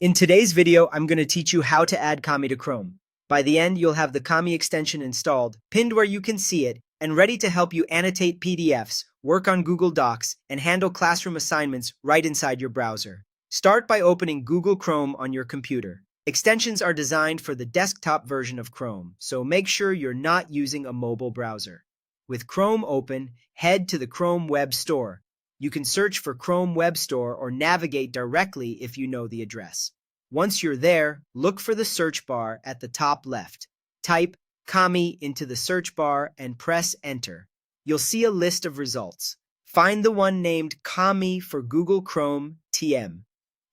In today's video, I'm going to teach you how to add Kami to Chrome. By the end, you'll have the Kami extension installed, pinned where you can see it, and ready to help you annotate PDFs, work on Google Docs, and handle classroom assignments right inside your browser. Start by opening Google Chrome on your computer. Extensions are designed for the desktop version of Chrome, so make sure you're not using a mobile browser. With Chrome open, head to the Chrome Web Store. You can search for Chrome Web Store or navigate directly if you know the address. Once you're there, look for the search bar at the top left. Type Kami into the search bar and press Enter. You'll see a list of results. Find the one named Kami for Google Chrome TM.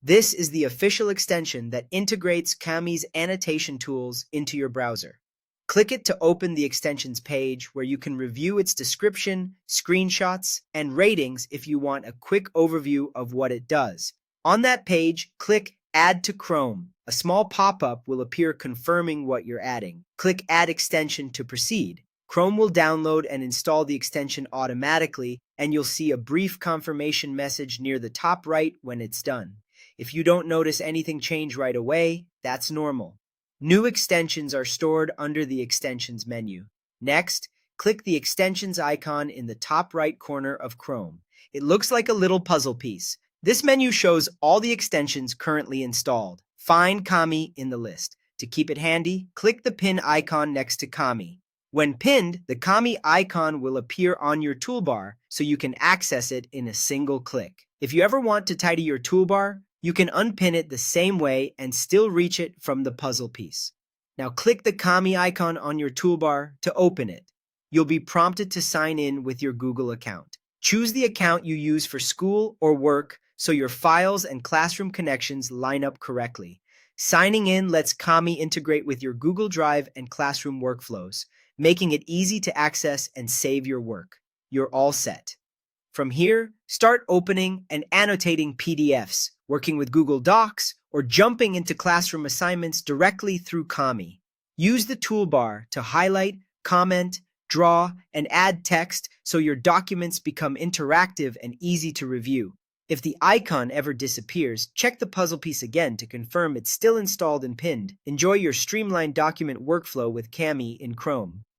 This is the official extension that integrates Kami's annotation tools into your browser. Click it to open the extensions page where you can review its description, screenshots, and ratings if you want a quick overview of what it does. On that page, click Add to Chrome. A small pop-up will appear confirming what you're adding. Click Add Extension to proceed. Chrome will download and install the extension automatically, and you'll see a brief confirmation message near the top right when it's done. If you don't notice anything change right away, that's normal. New extensions are stored under the Extensions menu. Next, click the Extensions icon in the top right corner of Chrome. It looks like a little puzzle piece. This menu shows all the extensions currently installed. Find Kami in the list. To keep it handy, click the pin icon next to Kami. When pinned, the Kami icon will appear on your toolbar so you can access it in a single click. If you ever want to tidy your toolbar, you can unpin it the same way and still reach it from the puzzle piece. Now click the Kami icon on your toolbar to open it. You'll be prompted to sign in with your Google account. Choose the account you use for school or work so your files and classroom connections line up correctly. Signing in lets Kami integrate with your Google Drive and classroom workflows, making it easy to access and save your work. You're all set. From here, start opening and annotating PDFs, working with Google Docs, or jumping into classroom assignments directly through Kami. Use the toolbar to highlight, comment, draw, and add text so your documents become interactive and easy to review. If the icon ever disappears, check the puzzle piece again to confirm it's still installed and pinned. Enjoy your streamlined document workflow with Kami in Chrome.